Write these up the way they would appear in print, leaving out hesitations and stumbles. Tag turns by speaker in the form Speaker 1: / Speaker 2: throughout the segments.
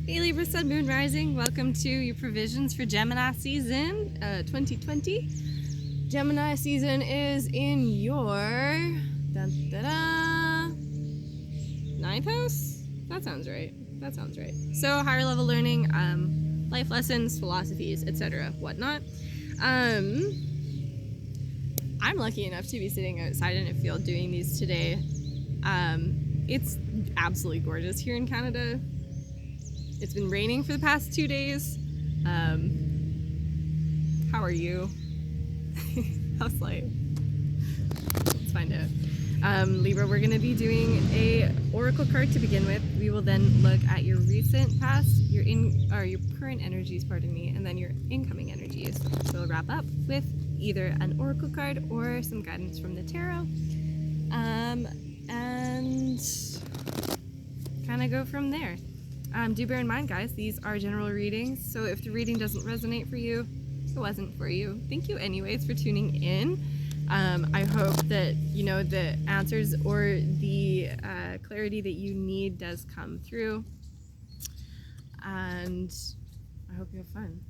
Speaker 1: Hey Libra, Sun, Moon, Rising. Welcome to your provisions for Gemini season 2020. Gemini season is in your ninth house? That sounds right. So higher level learning, life lessons, philosophies, etc. whatnot. I'm lucky enough to be sitting outside in a field doing these today. It's absolutely gorgeous here in Canada. It's been raining for the past 2 days. How are you? How's life? Let's find out. Libra, we're going to be doing a oracle card to begin with. We will then look at your recent past, your current energies, pardon me, and then your incoming energies. So we'll wrap up with either an oracle card or some guidance from the tarot, and kind of go from there. Do bear in mind, guys, these are general readings, so if the reading doesn't resonate for you, it wasn't for you. Thank you anyways for tuning in. I hope that, you know, the answers or the clarity that you need does come through, and I hope you have fun.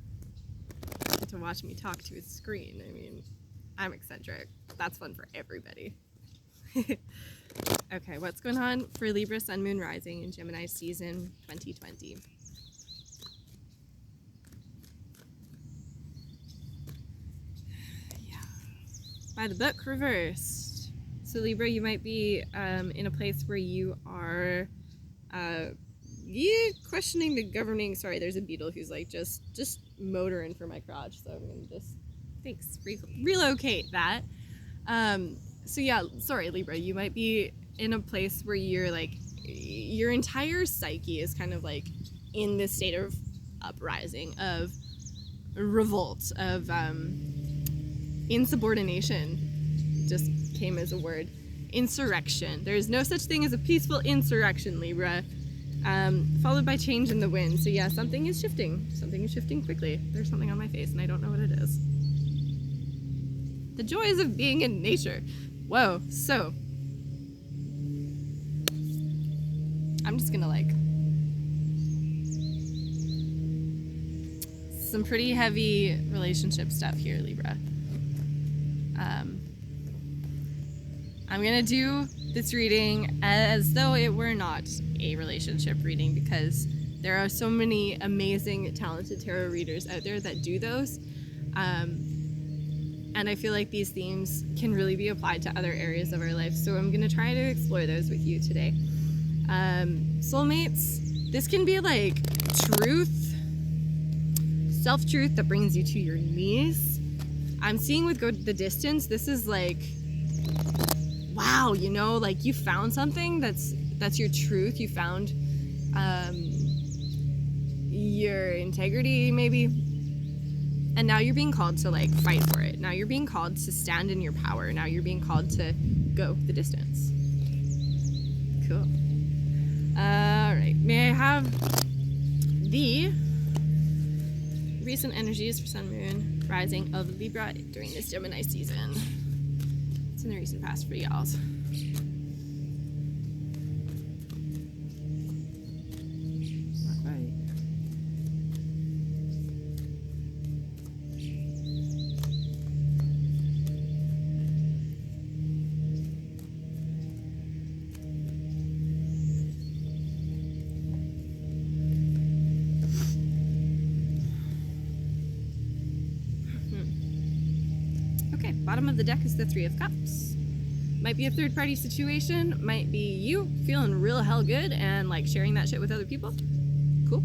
Speaker 1: Get to watch me talk to a screen. I mean, I'm eccentric. That's fun for everybody. Okay, what's going on for Libra, Sun, Moon, Rising in Gemini season 2020? Yeah. By the book, reversed. So Libra, you might be in a place where you are questioning the governing... Sorry, there's a beetle who's like just motoring for my crotch, so I'm gonna just, thanks, relocate that. So yeah, sorry Libra, you might be in a place where you're like, your entire psyche is kind of like in this state of uprising, of revolt, of insubordination, just came as a word. Insurrection. There's no such thing as a peaceful insurrection, Libra. Followed by change in the wind. So yeah, something is shifting. Something is shifting quickly. There's something on my face and I don't know what it is. The joys of being in nature. Whoa, so I'm just gonna like some pretty heavy relationship stuff here, Libra. I'm gonna do this reading as though it were not a relationship reading, because there are so many amazing, talented tarot readers out there that do those. And I feel like these themes can really be applied to other areas of our life. So I'm gonna try to explore those with you today. Soulmates, this can be like truth, self-truth that brings you to your knees. I'm seeing with Go the Distance, this is like, wow, you know, like you found something that's your truth. You found your integrity maybe. And now you're being called to like fight for it. Now you're being called to stand in your power. Now you're being called to go the distance. Cool. All right. May I have the recent energies for Sun, Moon, Rising of Libra during this Gemini season? It's in the recent past for y'all. Bottom of the deck is the Three of Cups. Might be a third-party situation. Might be you feeling real hell good and like sharing that shit with other people. Cool.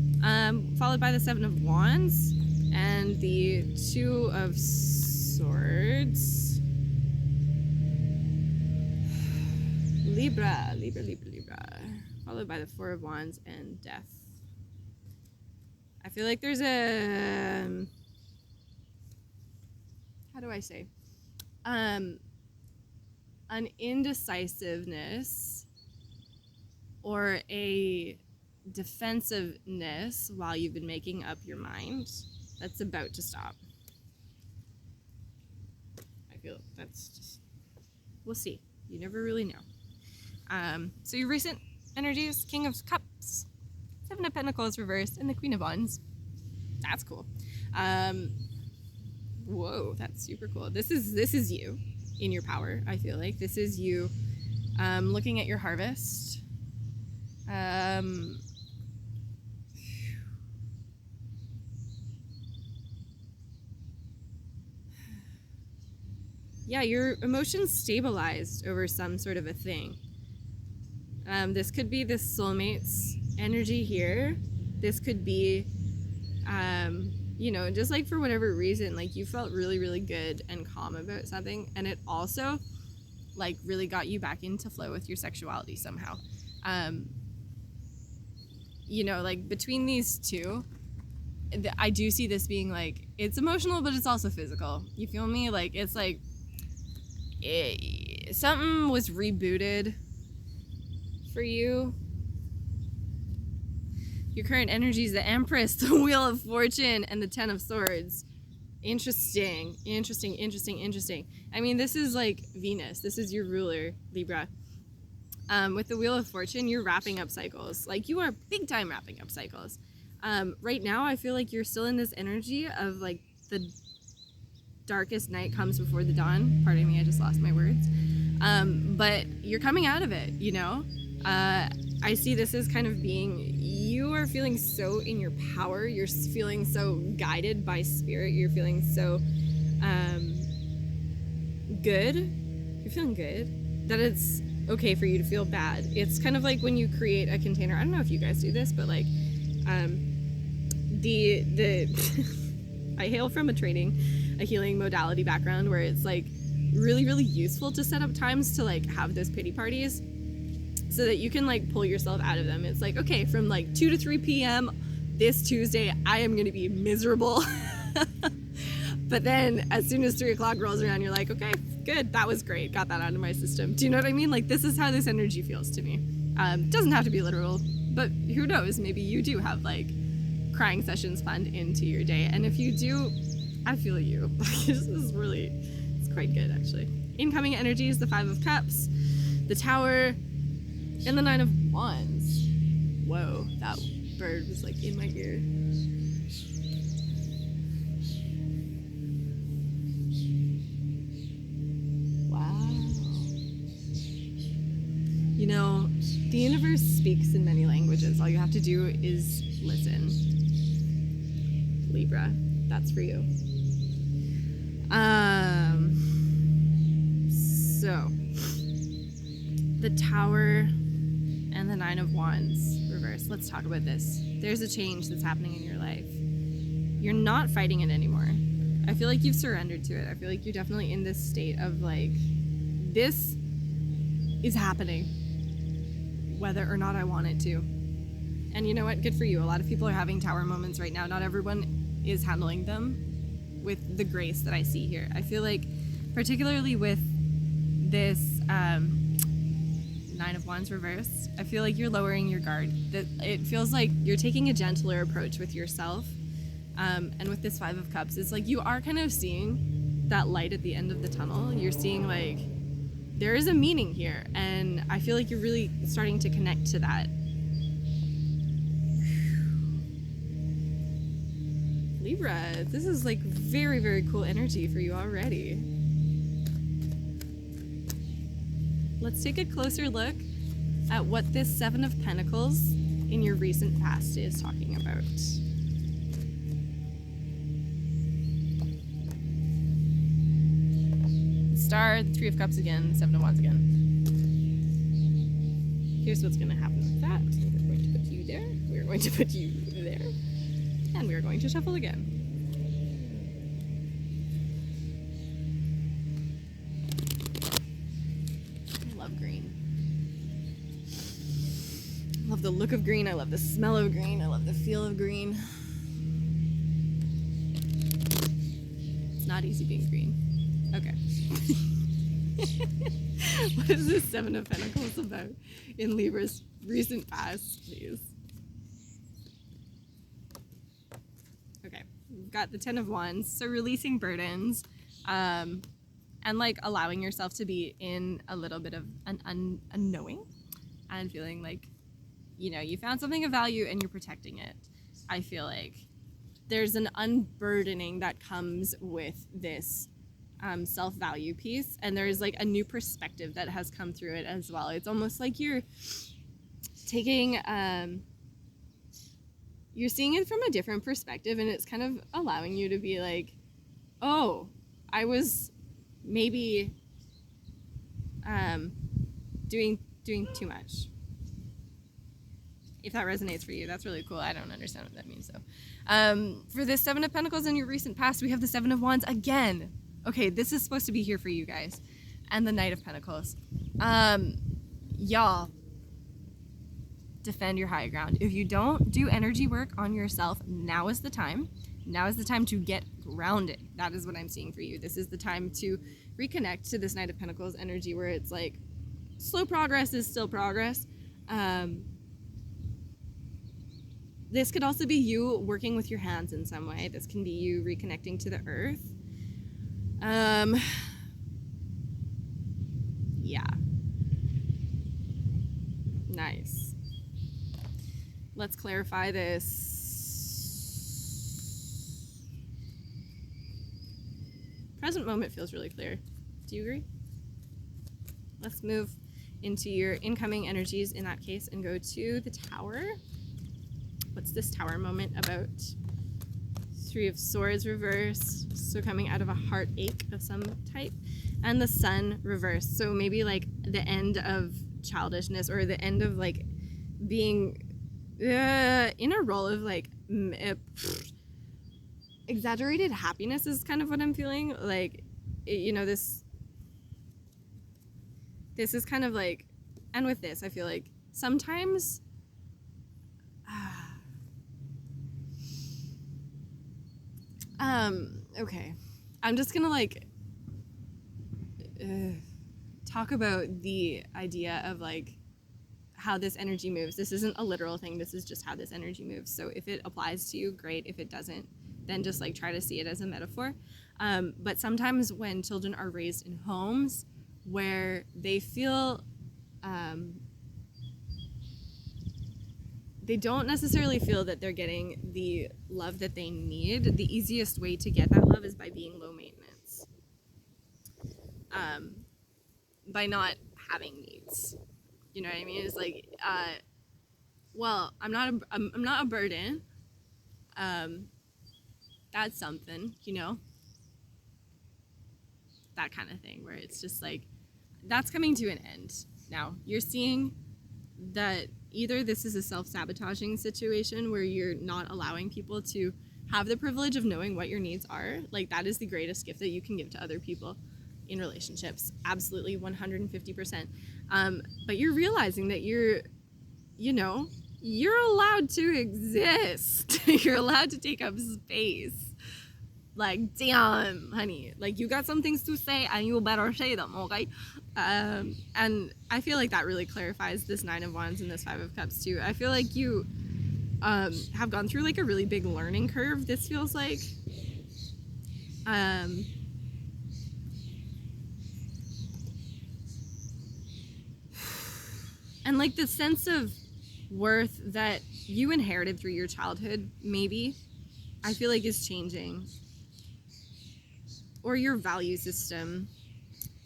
Speaker 1: Followed by the Seven of Wands and the Two of Swords. Libra. Followed by the Four of Wands and Death. I feel like there's a... how do I say? An indecisiveness or a defensiveness while you've been making up your mind that's about to stop. I feel that's just, we'll see. You never really know. So your recent energies, King of Cups, Seven of Pentacles reversed, and the Queen of Wands. That's cool. Whoa, that's super cool. This is you in your power, I feel like. This is you looking at your harvest. Yeah, your emotions stabilized over some sort of a thing. This could be this soulmate's energy here. This could be, you know, just like for whatever reason, like you felt really, really good and calm about something. And it also like really got you back into flow with your sexuality somehow. You know, like between these two, I do see this being like, it's emotional, but it's also physical. You feel me? Like, it's like, something was rebooted for you. Your current energy is the Empress, the Wheel of Fortune, and the Ten of Swords. Interesting. I mean, this is like Venus. This is your ruler, Libra. With the Wheel of Fortune, you're wrapping up cycles. Like, you are big time wrapping up cycles. Right now, I feel like you're still in this energy of like the darkest night comes before the dawn. Pardon me, I just lost my words. But you're coming out of it, you know? I see this as kind of being, you are feeling so in your power. You're feeling so guided by spirit. You're feeling so good. You're feeling good that it's okay for you to feel bad. It's kind of like when you create a container. I don't know if you guys do this, but like I hail from a healing modality background where it's like really, really useful to set up times to like have those pity parties so that you can like pull yourself out of them. It's like, okay, from like 2 to 3 p.m. this Tuesday, I am going to be miserable. But then as soon as 3 o'clock rolls around, you're like, okay, good. That was great. Got that out of my system. Do you know what I mean? Like, this is how this energy feels to me. Doesn't have to be literal, but who knows? Maybe you do have like crying sessions planned into your day. And if you do, I feel you. This is really, it's quite good actually. Incoming energies, the Five of Cups, the Tower, and the Nine of Wands. Whoa, that bird was like in my ear. Wow. You know, the universe speaks in many languages. All you have to do is listen. Libra, that's for you. So the Tower and the Nine of Wands reversed. Let's talk about this. There's a change that's happening in your life. You're not fighting it anymore. I feel like you've surrendered to it. I feel like you're definitely in this state of like, this is happening, whether or not I want it to. And you know what? Good for you. A lot of people are having Tower moments right now. Not everyone is handling them with the grace that I see here. I feel like, particularly with this Nine of Wands reversed, I feel like you're lowering your guard. That it feels like you're taking a gentler approach with yourself. And with this Five of Cups, it's like you are kind of seeing that light at the end of the tunnel. You're seeing like, there is a meaning here. And I feel like you're really starting to connect to that. Libra, this is like very, very cool energy for you already. Let's take a closer look at what this Seven of Pentacles in your recent past is talking about. Star, the Three of Cups again, Seven of Wands again. Here's what's going to happen with that. We're going to put you there. We're going to put you there. And we're going to shuffle again. I love green. I love the look of green. I love the smell of green. I love the feel of green. It's not easy being green. Okay. What is this Seven of Pentacles about in Libra's recent past, please? Okay, we've got the Ten of Wands, so releasing burdens, and like allowing yourself to be in a little bit of an unknowing and feeling like you know, you found something of value and you're protecting it. I feel like there's an unburdening that comes with this self-value piece, and there's like a new perspective that has come through it as well. It's almost like you're taking you're seeing it from a different perspective, and it's kind of allowing you to be like, oh, I was maybe doing too much. If that resonates for you, that's really cool. I don't understand what that means though. For this Seven of Pentacles in your recent past, we have the Seven of Wands again. Okay, this is supposed to be here for you guys. And the Knight of Pentacles. Y'all, defend your high ground. If you don't do energy work on yourself, now is the time. Now is the time to get grounded. That is what I'm seeing for you. This is the time to reconnect to this Knight of Pentacles energy where it's like, slow progress is still progress. This could also be you working with your hands in some way. This can be you reconnecting to the earth. Yeah. Nice. Let's clarify this. Present moment feels really clear. Do you agree? Let's move into your incoming energies in that case and go to the Tower. What's this Tower moment about? Three of Swords reversed, so coming out of a heartache of some type, and the Sun reversed, so maybe like the end of childishness, or the end of like being in a role of like exaggerated happiness is kind of what I'm feeling. Like, you know, this is kind of like, and with this I feel like sometimes okay, I'm just gonna like talk about the idea of like how this energy moves. This isn't a literal thing, this is just how this energy moves. So if it applies to you, great. If it doesn't, then just like try to see it as a metaphor. But sometimes when children are raised in homes where they feel they don't necessarily feel that they're getting the love that they need, the easiest way to get that love is by being low maintenance. By not having needs. You know what I mean? It's like, well, I'm not a burden. That's something, you know? That kind of thing, where it's just like, that's coming to an end. Now, you're seeing that either this is a self-sabotaging situation where you're not allowing people to have the privilege of knowing what your needs are. Like, that is the greatest gift that you can give to other people in relationships. Absolutely, 150%. But you're realizing that you're allowed to exist. You're allowed to take up space. Like, damn, honey, like, you got some things to say and you better say them, okay? And I feel like that really clarifies this Nine of Wands and this Five of Cups too. I feel like you have gone through like a really big learning curve, this feels like. And like the sense of worth that you inherited through your childhood, maybe, I feel like is changing. Or your value system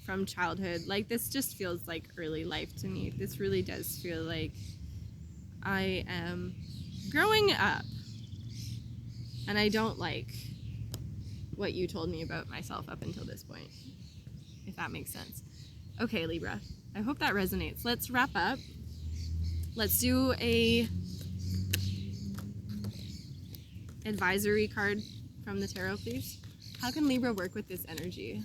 Speaker 1: from childhood. Like, this just feels like early life to me. This really does feel like I am growing up. And I don't like what you told me about myself up until this point, if that makes sense. Okay, Libra, I hope that resonates. Let's wrap up. Let's do a advisory card from the tarot, please. How can Libra work with this energy?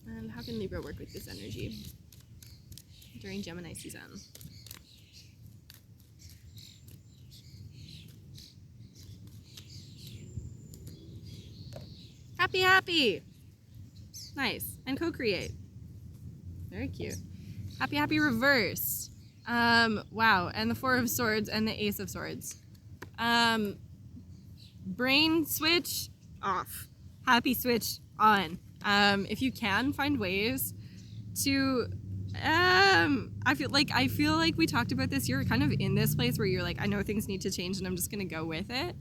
Speaker 1: And how can Libra work with this energy during Gemini season? Happy, happy. Nice. And co-create. Very cute. Happy, happy reverse. Wow. And the Four of Swords and the Ace of Swords. Brain switch off. Happy switch on. If you can find ways to, I feel like we talked about this. You're kind of in this place where you're like, I know things need to change and I'm just going to go with it.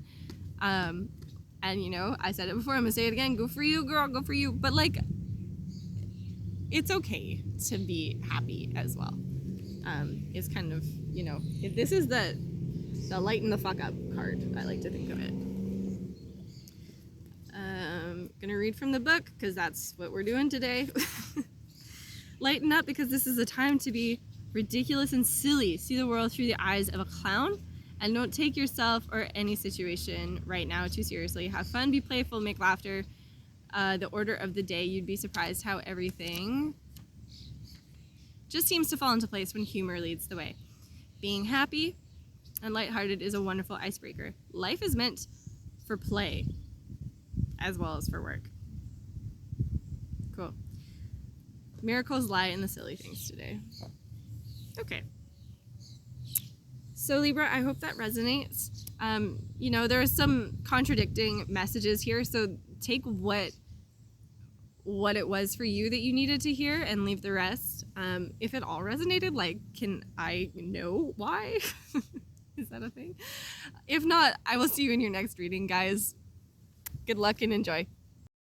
Speaker 1: And you know, I said it before, I'm going to say it again. Go for you, girl, go for you. But like, it's okay to be happy as well. It's kind of, you know, this is the lighten the fuck up card, I like to think of it. Gonna read from the book because that's what we're doing today. Lighten up because this is a time to be ridiculous and silly. See the world through the eyes of a clown, and don't take yourself or any situation right now too seriously. Have fun, be playful, make laughter. The order of the day, you'd be surprised how everything just seems to fall into place when humor leads the way. Being happy and lighthearted is a wonderful icebreaker. Life is meant for play as well as for work. Cool. Miracles lie in the silly things today. Okay. So Libra, I hope that resonates. You know, there are some contradicting messages here, so take what it was for you that you needed to hear and leave the rest. If it all resonated, like, can I know why? Is that a thing? If not, I will see you in your next reading, guys. Good luck and enjoy.